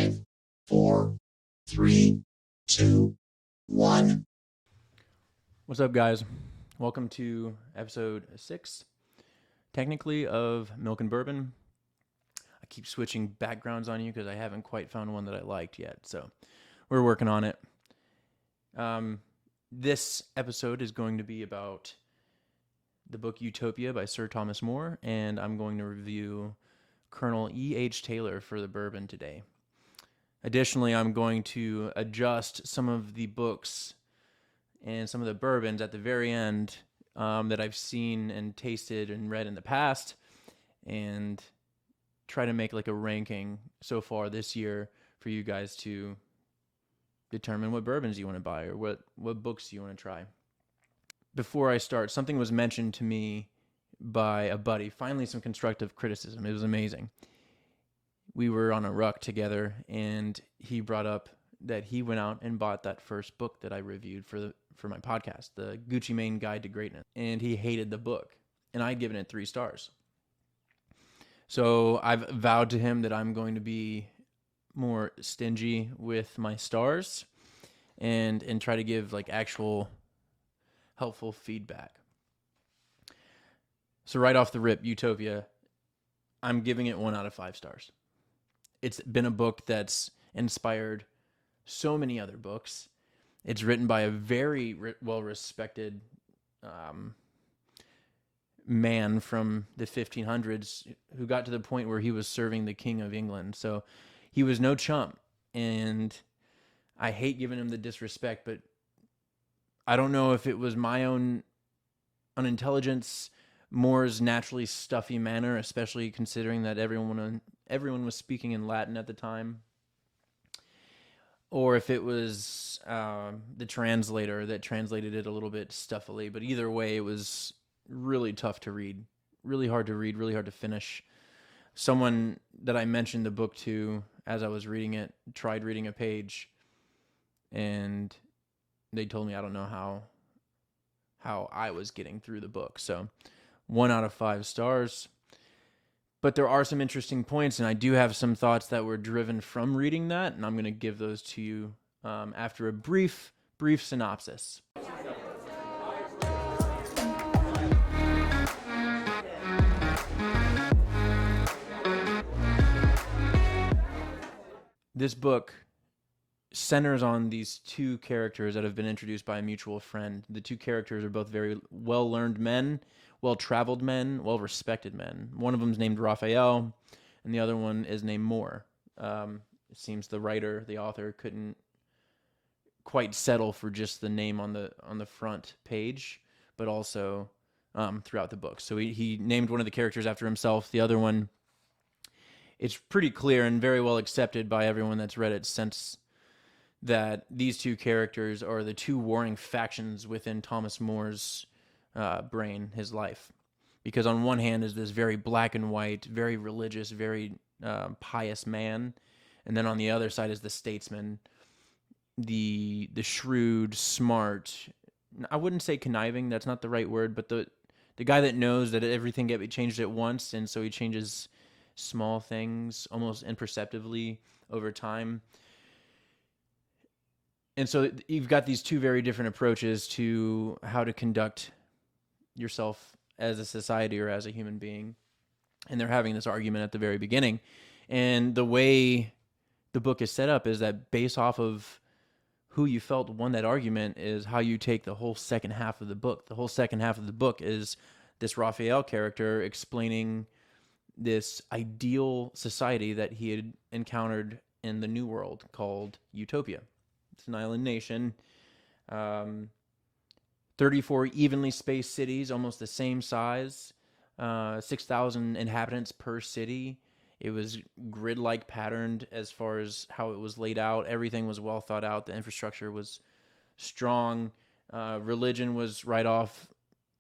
5, 4, 3, 2, 1. What's up, guys? Welcome to episode 6, technically, of Milk and Bourbon. I keep switching backgrounds on you because I haven't quite found one that I liked yet, so we're working on it. This episode is going to be about the book Utopia by Sir Thomas More, and I'm going to review Colonel E.H. Taylor for the bourbon today. Additionally, I'm going to adjust some of the books and some of the bourbons at the very end that I've seen and tasted and read in the past, and try to make like a ranking so far this year for you guys to determine what bourbons you want to buy or what books you want to try. Before I start, something was mentioned to me by a buddy. Finally, some constructive criticism. It was amazing. We were on a ruck together, and he brought up that he went out and bought that first book that I reviewed for my podcast, the Gucci Mane Guide to Greatness, and he hated the book, and I'd given it 3 stars. So I've vowed to him that I'm going to be more stingy with my stars and try to give like actual helpful feedback. So right off the rip, Utopia, I'm giving it 1 out of 5 stars. It's been a book that's inspired so many other books. It's written by a very well-respected man from the 1500s who got to the point where he was serving the King of England. So he was no chump, and I hate giving him the disrespect, but I don't know if it was my own unintelligence, Moore's naturally stuffy manner, especially considering that everyone was speaking in Latin at the time, or if it was the translator that translated it a little bit stuffily. But either way, it was really tough to read, really hard to read, really hard to finish. Someone that I mentioned the book to as I was reading it tried reading a page, and they told me I don't know how I was getting through the book. So 1 out of 5 stars. But there are some interesting points, and I do have some thoughts that were driven from reading that, and I'm going to give those to you after a brief synopsis. This book centers on these 2 characters that have been introduced by a mutual friend. The 2 characters are both very well-learned men, well-traveled men, well-respected men. One of them is named Raphael, and the other one is named Moore. It seems the writer, the author, couldn't quite settle for just the name on the front page, but also throughout the book. So he named one of the characters after himself. The other one, it's pretty clear and very well accepted by everyone that's read it since that these 2 characters are the 2 warring factions within Thomas More's brain, his life. Because on one hand is this very black and white, very religious, very pious man, and then on the other side is the statesman, the shrewd, smart, I wouldn't say conniving, that's not the right word, but the guy that knows that everything can be changed at once, and so he changes small things almost imperceptibly over time. And so you've got these 2 very different approaches to how to conduct yourself as a society or as a human being. And they're having this argument at the very beginning. And the way the book is set up is that based off of who you felt won that argument is how you take the whole second half of the book. The whole second half of the book is this Raphael character explaining this ideal society that he had encountered in the New World called Utopia. It's an island nation, 34 evenly spaced cities, almost the same size, 6,000 inhabitants per city. It was grid-like patterned as far as how it was laid out. Everything was well thought out. The infrastructure was strong. Religion was right off.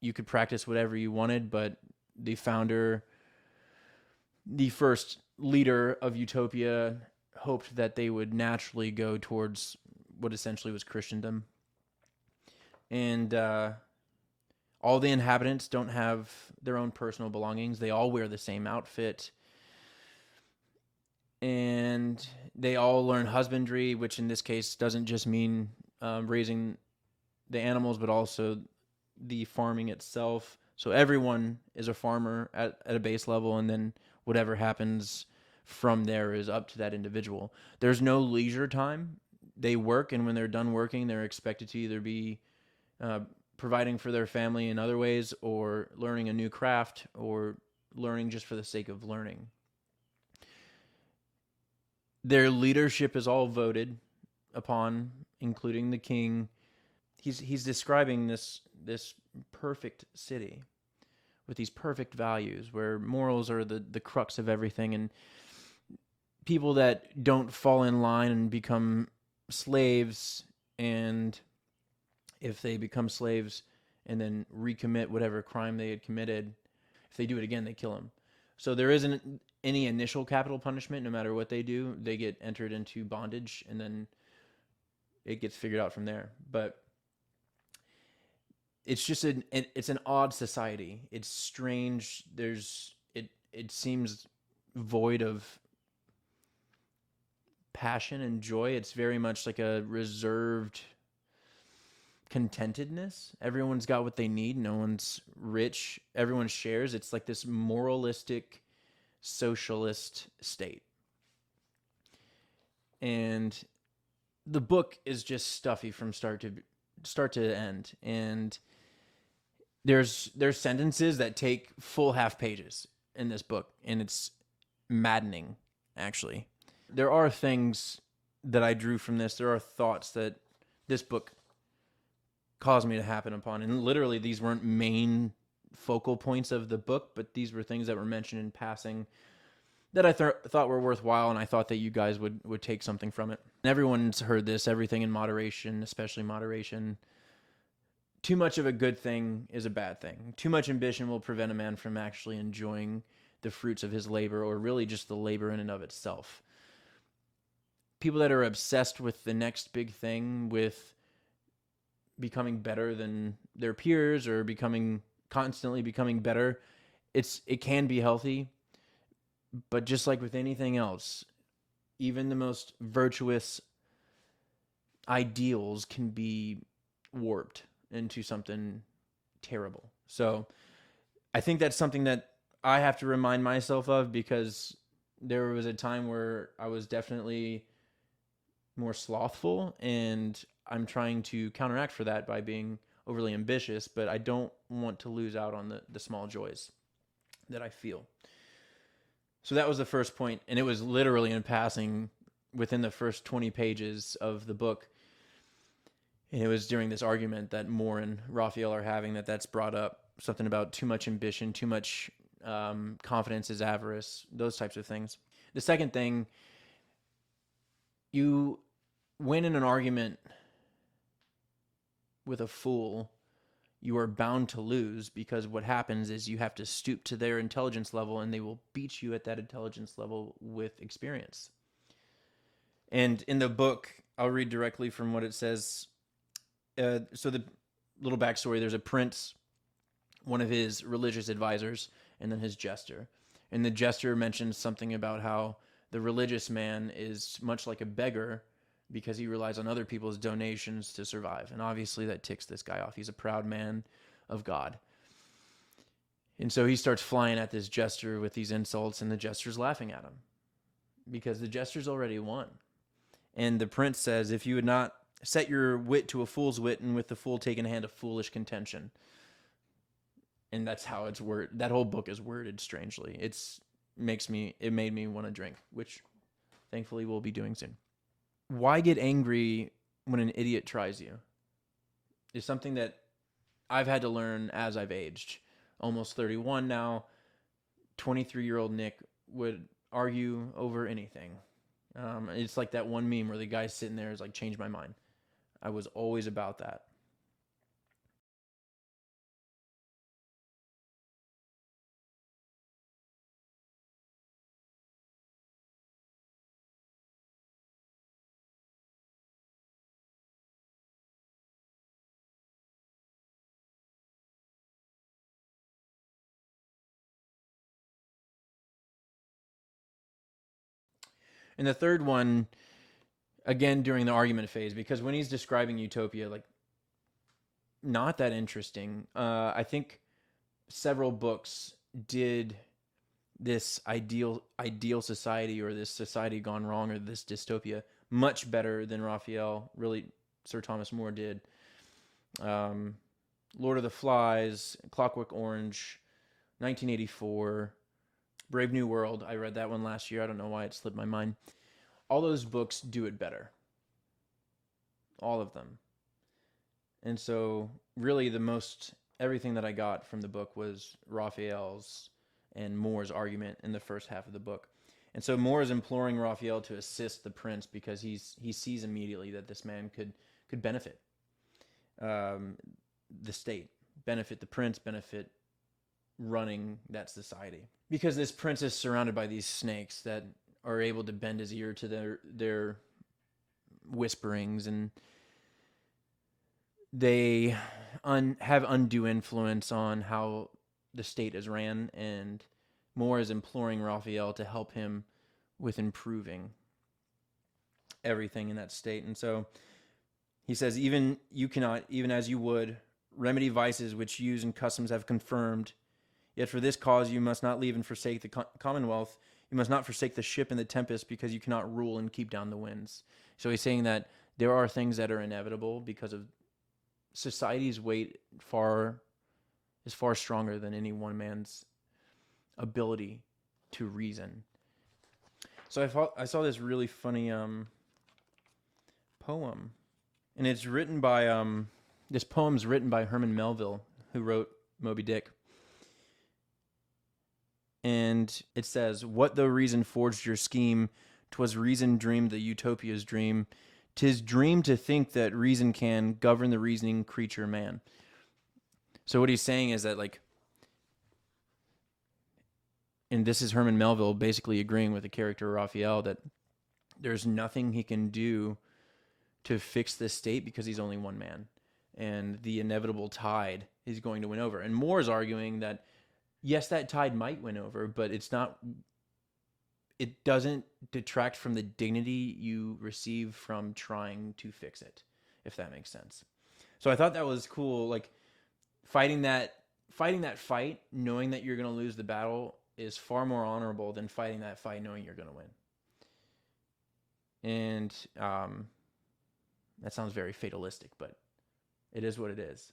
You could practice whatever you wanted, but the founder, the first leader of Utopia, hoped that they would naturally go towards what essentially was Christendom. And all the inhabitants don't have their own personal belongings. They all wear the same outfit. and they all learn husbandry, which in this case doesn't just mean raising the animals, but also the farming itself. So everyone is a farmer at a base level, and then whatever happens from there is up to that individual. There's no leisure time. They work, and when they're done working, they're expected to either be uh, providing for their family in other ways, or learning a new craft, or learning just for the sake of learning. Their leadership is all voted upon, including the king. He's describing this perfect city with these perfect values where morals are the crux of everything, and people that don't fall in line and become slaves, and if they become slaves and then recommit whatever crime they had committed, if they do it again, they kill them. So there isn't any initial capital punishment. No matter what they do, they get entered into bondage, and then it gets figured out from there. But it's just it's an odd society. It's strange. It seems void of passion and joy. It's very much like a reserved contentedness. Everyone's got what they need. No one's rich. Everyone shares. It's like this moralistic socialist state. And the book is just stuffy from start to end. And there's sentences that take full half pages in this book, and it's maddening, actually. There are things that I drew from this. There are thoughts that this book caused me to happen upon. And literally, these weren't main focal points of the book, but these were things that were mentioned in passing that I thought were worthwhile, and I thought that you guys would take something from it. Everyone's heard this, everything in moderation, especially moderation. Too much of a good thing is a bad thing. Too much ambition will prevent a man from actually enjoying the fruits of his labor, or really just the labor in and of itself. People that are obsessed with the next big thing, with becoming better than their peers, or constantly becoming better, it can be healthy, but just like with anything else, even the most virtuous ideals can be warped into something terrible. So I think that's something that I have to remind myself of, because there was a time where I was definitely more slothful, and I'm trying to counteract for that by being overly ambitious, but I don't want to lose out on the small joys that I feel. So that was the first point, and it was literally in passing within the first 20 pages of the book. And it was during this argument that Moore and Raphael are having that's brought up, something about too much ambition, too much confidence is avarice, those types of things. The second thing, you win in an argument with a fool, you are bound to lose, because what happens is you have to stoop to their intelligence level, and they will beat you at that intelligence level with experience. And in the book, I'll read directly from what it says. So the little backstory, there's a prince, one of his religious advisors, and then his jester. And the jester mentions something about how the religious man is much like a beggar, because he relies on other people's donations to survive. And obviously that ticks this guy off. He's a proud man of God. And so he starts flying at this jester with these insults, and the jester's laughing at him, because the jester's already won. And the prince says, if you would not set your wit to a fool's wit, and with the fool take in hand a foolish contention. And that's how it's worded. That whole book is worded strangely. It made me want to drink, which thankfully we'll be doing soon. Why get angry when an idiot tries you? Is something that I've had to learn as I've aged. Almost 31 now. 23-year-old Nick would argue over anything. It's like that one meme where the guy's sitting there is like, change my mind. I was always about that. And the third one, again, during the argument phase, because when he's describing Utopia, like, not that interesting. I think several books did this ideal society, or this society gone wrong, or this dystopia much better than Raphael, really, Sir Thomas More did. Lord of the Flies, Clockwork Orange, 1984, Brave New World. I read that one last year. I don't know why it slipped my mind. All those books do it better. All of them. And so really everything that I got from the book was Raphael's and More's argument in the first half of the book. And so More is imploring Raphael to assist the prince because he sees immediately that this man could benefit the state, benefit the prince, benefit running that society. Because this prince is surrounded by these snakes that are able to bend his ear to their whisperings, and they have undue influence on how the state is ran, and More is imploring Raphael to help him with improving everything in that state. And so he says, you cannot, even as you would, remedy vices which use and customs have confirmed. Yet for this cause you must not leave and forsake the commonwealth. You must not forsake the ship in the tempest, because you cannot rule and keep down the winds. So he's saying that there are things that are inevitable because of society's weight is far stronger than any one man's ability to reason. So I saw this really funny poem, and it's written by this poem's written by Herman Melville, who wrote Moby Dick. And it says, "What though reason forged your scheme? 'Twas reason dreamed the Utopia's dream. 'Tis dream to think that reason can govern the reasoning creature man." So what he's saying is that, like, and this is Herman Melville basically agreeing with the character Raphael, that there's nothing he can do to fix this state because he's only one man, and the inevitable tide is going to win over. And Moore is arguing that yes, that tide might win over, but it doesn't detract from the dignity you receive from trying to fix it, if that makes sense. So I thought that was cool. Like, fighting that fight, knowing that you're going to lose the battle, is far more honorable than fighting that fight knowing you're going to win. And that sounds very fatalistic, but it is what it is.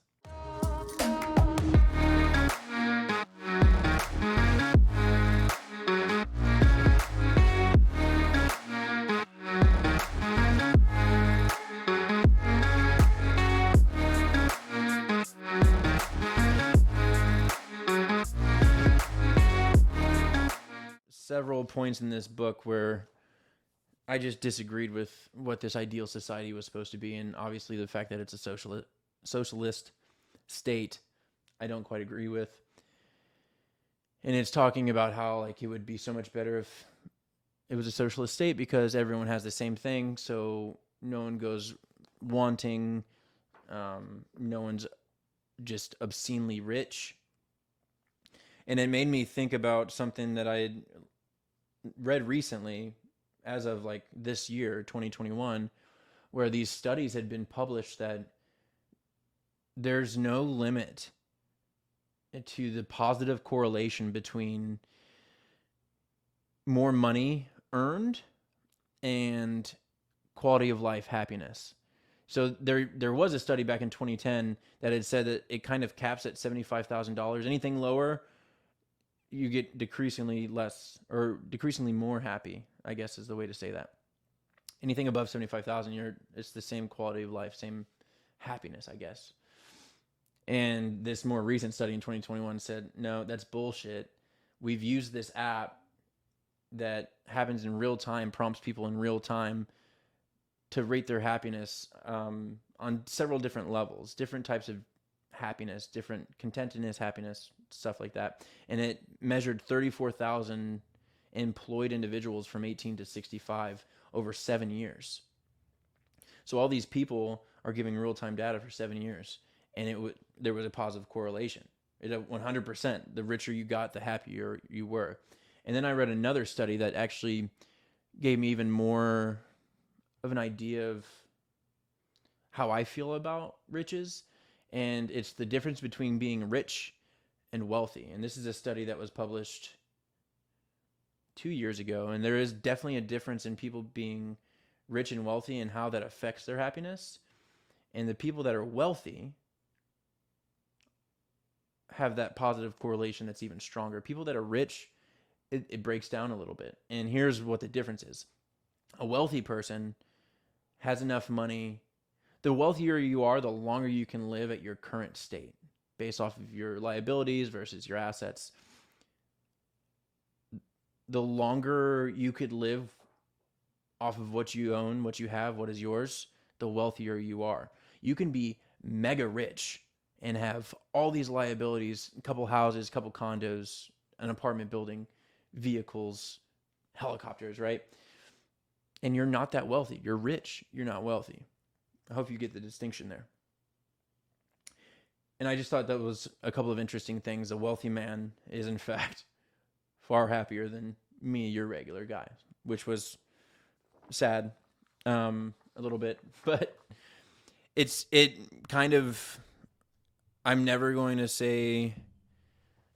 Several points in this book where I just disagreed with what this ideal society was supposed to be, and obviously the fact that it's a socialist state, I don't quite agree with. And it's talking about how, like, it would be so much better if it was a socialist state because everyone has the same thing, so no one goes wanting, no one's just obscenely rich. And it made me think about something that I had read recently, as of like this year, 2021, where these studies had been published that there's no limit to the positive correlation between more money earned and quality of life happiness. So there was a study back in 2010 that had said that it kind of caps at $75,000. Anything lower, you get decreasingly more happy, I guess is the way to say that. Anything above 75,000, it's the same quality of life, same happiness, I guess. And this more recent study in 2021 said, no, that's bullshit. We've used this app that happens in real time, prompts people in real time to rate their happiness on several different levels, different types of happiness, different contentedness, happiness, stuff like that. And it measured 34,000 employed individuals from 18 to 65 over 7 years. So all these people are giving real-time data for 7 years, and there was a positive correlation. 100%. The richer you got, the happier you were. And then I read another study that actually gave me even more of an idea of how I feel about riches. And it's the difference between being rich and wealthy. And this is a study that was published 2 years ago. And there is definitely a difference in people being rich and wealthy and how that affects their happiness. And the people that are wealthy have that positive correlation that's even stronger. People that are rich, it breaks down a little bit. And here's what the difference is. A wealthy person has enough money. The wealthier you are, the longer you can live at your current state based off of your liabilities versus your assets. The longer you could live off of what you own, what you have, what is yours, the wealthier you are. You can be mega rich and have all these liabilities, a couple houses, a couple condos, an apartment building, vehicles, helicopters, right? And you're not that wealthy. You're rich. You're not wealthy. I hope you get the distinction there. And I just thought that was a couple of interesting things. A wealthy man is, in fact, far happier than me, your regular guy, which was sad a little bit. But it kind of, I'm never going to say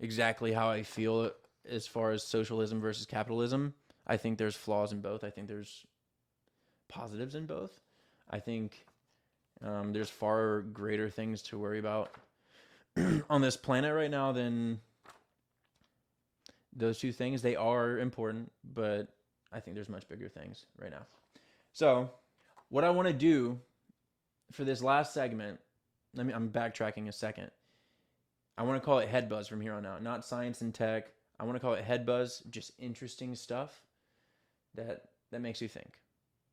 exactly how I feel as far as socialism versus capitalism. I think there's flaws in both. I think there's positives in both. I think there's far greater things to worry about on this planet right now than those two things. They are important, but I think there's much bigger things right now. So what I want to do for this last segment, I'm backtracking a second. I want to call it head buzz from here on out, not science and tech. I want to call it head buzz, just interesting stuff that makes you think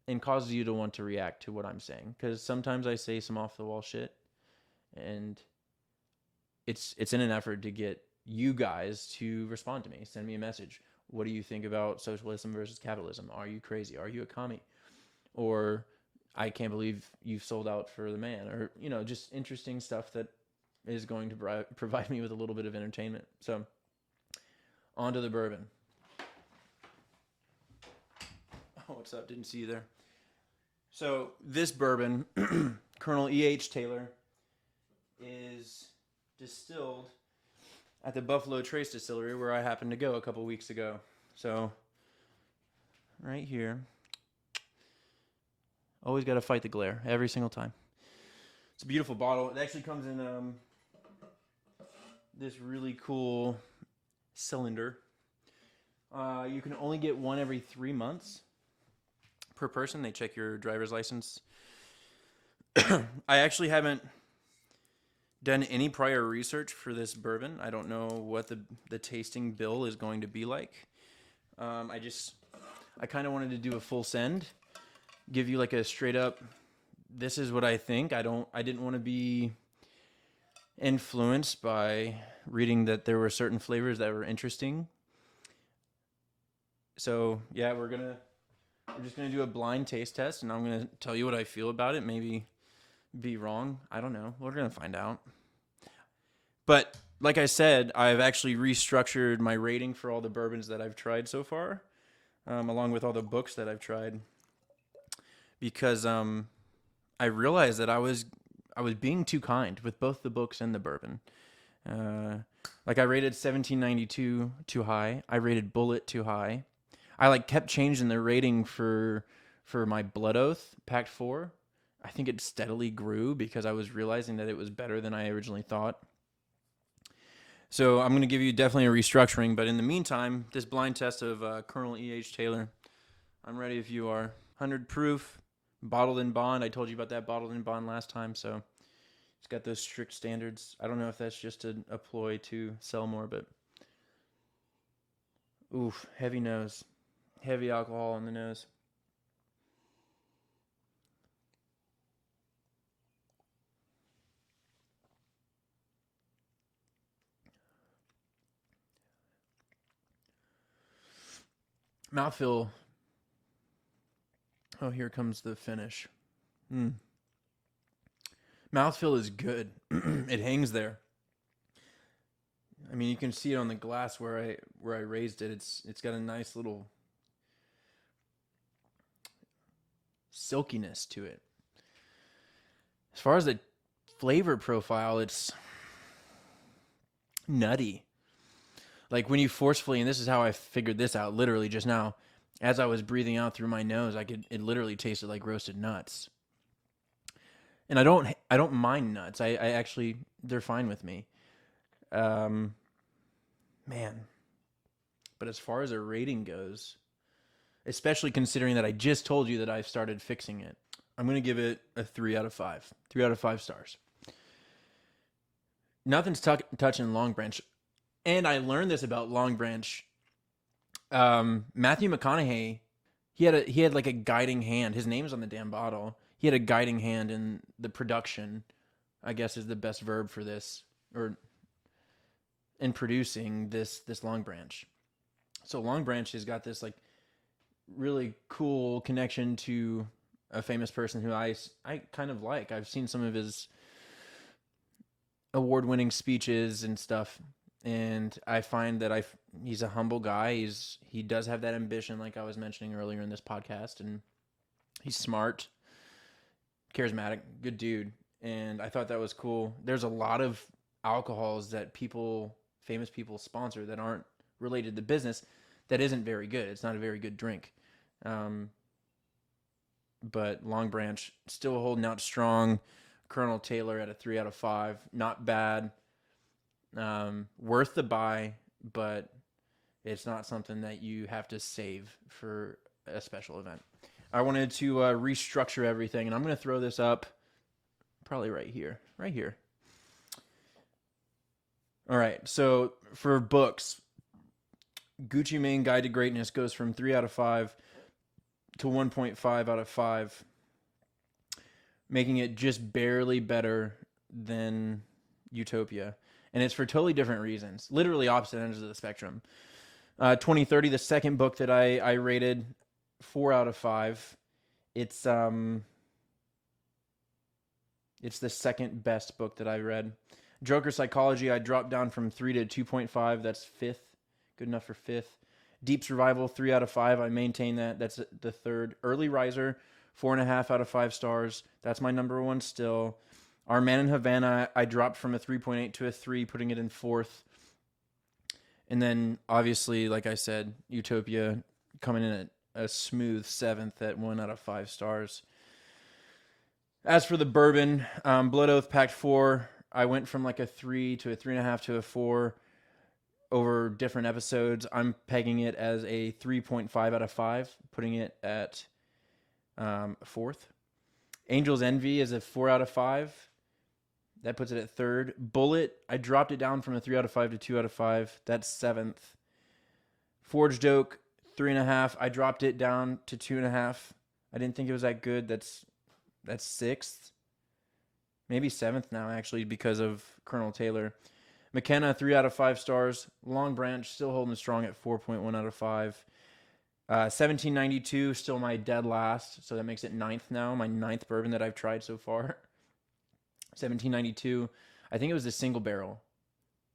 and causes you to want to react to what I'm saying. Because sometimes I say some off the wall shit, and it's in an effort to get you guys to respond to me. Send me a message. What do you think about socialism versus capitalism? Are you crazy? Are you a commie? Or I can't believe you've sold out for the man. Or, just interesting stuff that is going to provide me with a little bit of entertainment. So, on to the bourbon. Oh, what's up? Didn't see you there. So, this bourbon, Colonel E.H. Taylor, is distilled at the Buffalo Trace Distillery, where I happened to go a couple weeks ago. So, right here. Always got to fight the glare every single time. It's a beautiful bottle. It actually comes in this really cool cylinder. You can only get one every 3 months per person. They check your driver's license. I actually haven't done any prior research for this bourbon. I don't know what the tasting bill is going to be like. I kind of wanted to do a full send, give you like a straight up, this is what I think. I didn't want to be influenced by reading that there were certain flavors that were interesting. So yeah, we're just gonna do a blind taste test, and I'm gonna tell you what I feel about it. Maybe be wrong. I don't know. We're gonna find out. But like I said, I've actually restructured my rating for all the bourbons that I've tried so far, along with all the books that I've tried, because I realized that I was being too kind with both the books and the bourbon. Like I rated 1792 too high. I rated Bullet too high. I kept changing the rating for my Blood Oath Pact 4. I think it steadily grew because I was realizing that it was better than I originally thought. So I'm going to give you definitely a restructuring, but in the meantime, this blind test of Colonel E.H. Taylor, I'm ready if you are. 100 proof, bottled in bond. I told you about that bottled in bond last time, so it's got those strict standards. I don't know if that's just a ploy to sell more, but oof, heavy nose. Heavy alcohol on the nose. Mouthfeel. Oh, here comes the finish. Mouthfeel is good. It hangs there. I mean, you can see it on the glass where I raised it. It's got a nice little silkiness to it. As far as the flavor profile, it's nutty. Like when you forcefully, and this is how I figured this out literally just now, as I was breathing out through my nose, it literally tasted like roasted nuts. And I don't mind nuts. I actually, they're fine with me. Man. But as far as a rating goes, especially considering that I just told you that I've started fixing it, I'm going to give it a 3 out of 5. 3 out of 5 stars. Nothing's touching Long Branch. And I learned this about Long Branch. Matthew McConaughey, he had like a guiding hand. His name's on the damn bottle. He had a guiding hand in the production, I guess is the best verb for this, or in producing this Long Branch. So Long Branch has got this like really cool connection to a famous person who I kind of like. I've seen some of his award-winning speeches and stuff, and I find that he's a humble guy. He does have that ambition, like I was mentioning earlier in this podcast, and he's smart, charismatic, good dude. And I thought that was cool. There's a lot of alcohols that famous people sponsor that aren't related to business that isn't very good. It's not a very good drink. But Long Branch still holding out strong. Colonel Taylor at a 3 out of 5. Not bad. Worth the buy, but it's not something that you have to save for a special event. I wanted to restructure everything, and I'm going to throw this up probably right here. Right here. All right, so for books, Gucci Mane Guide to Greatness goes from 3 out of 5 to 1.5 out of 5, making it just barely better than Utopia. And it's for totally different reasons, literally opposite ends of the spectrum. 2030, the second book that I rated 4 out of 5. It's the second best book that I read. Joker Psychology, I dropped down from 3 to 2.5. That's fifth. Good enough for fifth. Deep Survival, 3 out of 5. I maintain that. That's the third. Early Riser, 4.5 out of 5 stars. That's my number one still. Our Man in Havana, I dropped from a 3.8 to a 3, putting it in fourth. And then, obviously, like I said, Utopia coming in at a smooth 7th at 1 out of 5 stars. As for the Bourbon, Blood Oath Pact 4, I went from like a 3 to a 3.5 to a 4 over different episodes. I'm pegging it as a 3.5 out of 5, putting it at fourth. Angel's Envy is a 4 out of 5. That puts it at third. Bullet, I dropped it down from a 3 out of 5 to 2 out of 5. That's 7th. Forged Oak, 3.5. I dropped it down to 2.5. I didn't think it was that good. That's 6th. Maybe 7th now, actually, because of Colonel Taylor. McKenna, 3 out of 5 stars. Long Branch, still holding strong at 4.1 out of 5. 1792, still my dead last, so that makes it 9th now. My 9th bourbon that I've tried so far. 1792, I think it was a single barrel.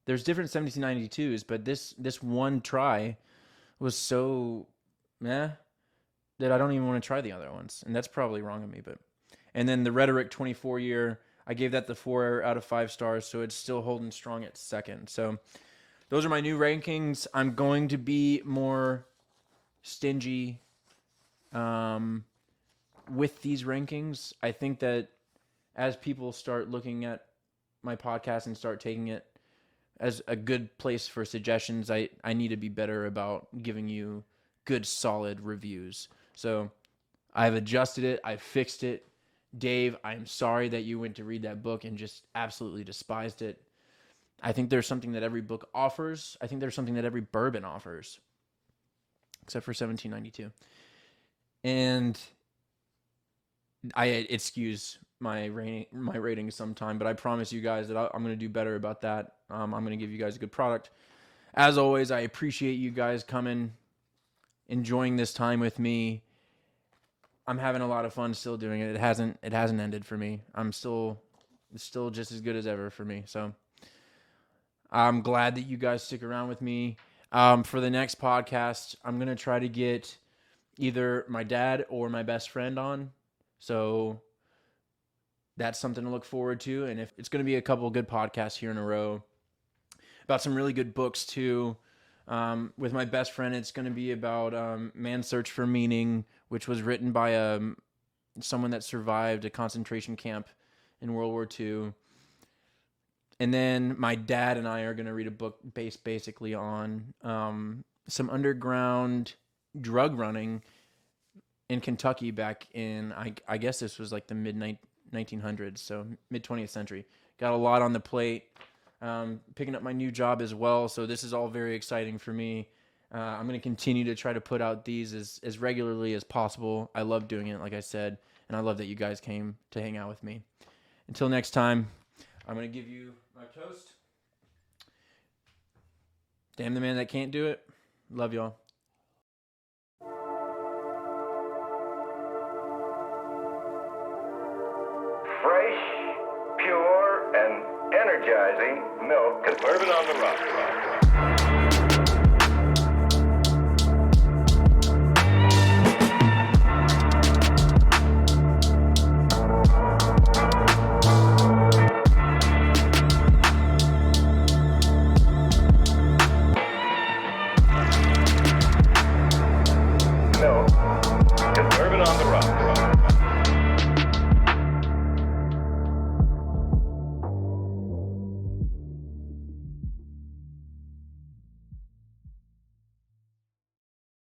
There's different 1792s, but this one try was so meh that I don't even want to try the other ones, and that's probably wrong of me. And then the Rhetoric 24 year, I gave that the 4 out of 5 stars, so it's still holding strong at second. So those are my new rankings. I'm going to be more stingy with these rankings. I think that as people start looking at my podcast and start taking it as a good place for suggestions, I need to be better about giving you good, solid reviews. So I've adjusted it. I've fixed it. Dave, I'm sorry that you went to read that book and just absolutely despised it. I think there's something that every book offers. I think there's something that every bourbon offers, except for 1792. And it skews my rating sometime, but I promise you guys that I'm going to do better about that. I'm going to give you guys a good product. As always, I appreciate you guys coming, enjoying this time with me. I'm having a lot of fun still doing it. It hasn't ended for me. It's still just as good as ever for me. So I'm glad that you guys stick around with me. For the next podcast, I'm going to try to get either my dad or my best friend on. So that's something to look forward to. And if it's going to be a couple of good podcasts here in a row about some really good books too. With my best friend, it's going to be about Man's Search for Meaning, which was written by someone that survived a concentration camp in World War II. And then my dad and I are going to read a book based basically on some underground drug running in Kentucky back in, I guess this was like the mid 1900s, so mid 20th century. Got a lot on the plate. Picking up my new job as well, so this is all very exciting for me. I'm going to continue to try to put out these as regularly as possible. I love doing it, like I said, and I love that you guys came to hang out with me. Until next time, I'm going to give you my toast. Damn the man that can't do it. Love y'all. Fresh, pure, and energizing milk. Bourbon on the Rock.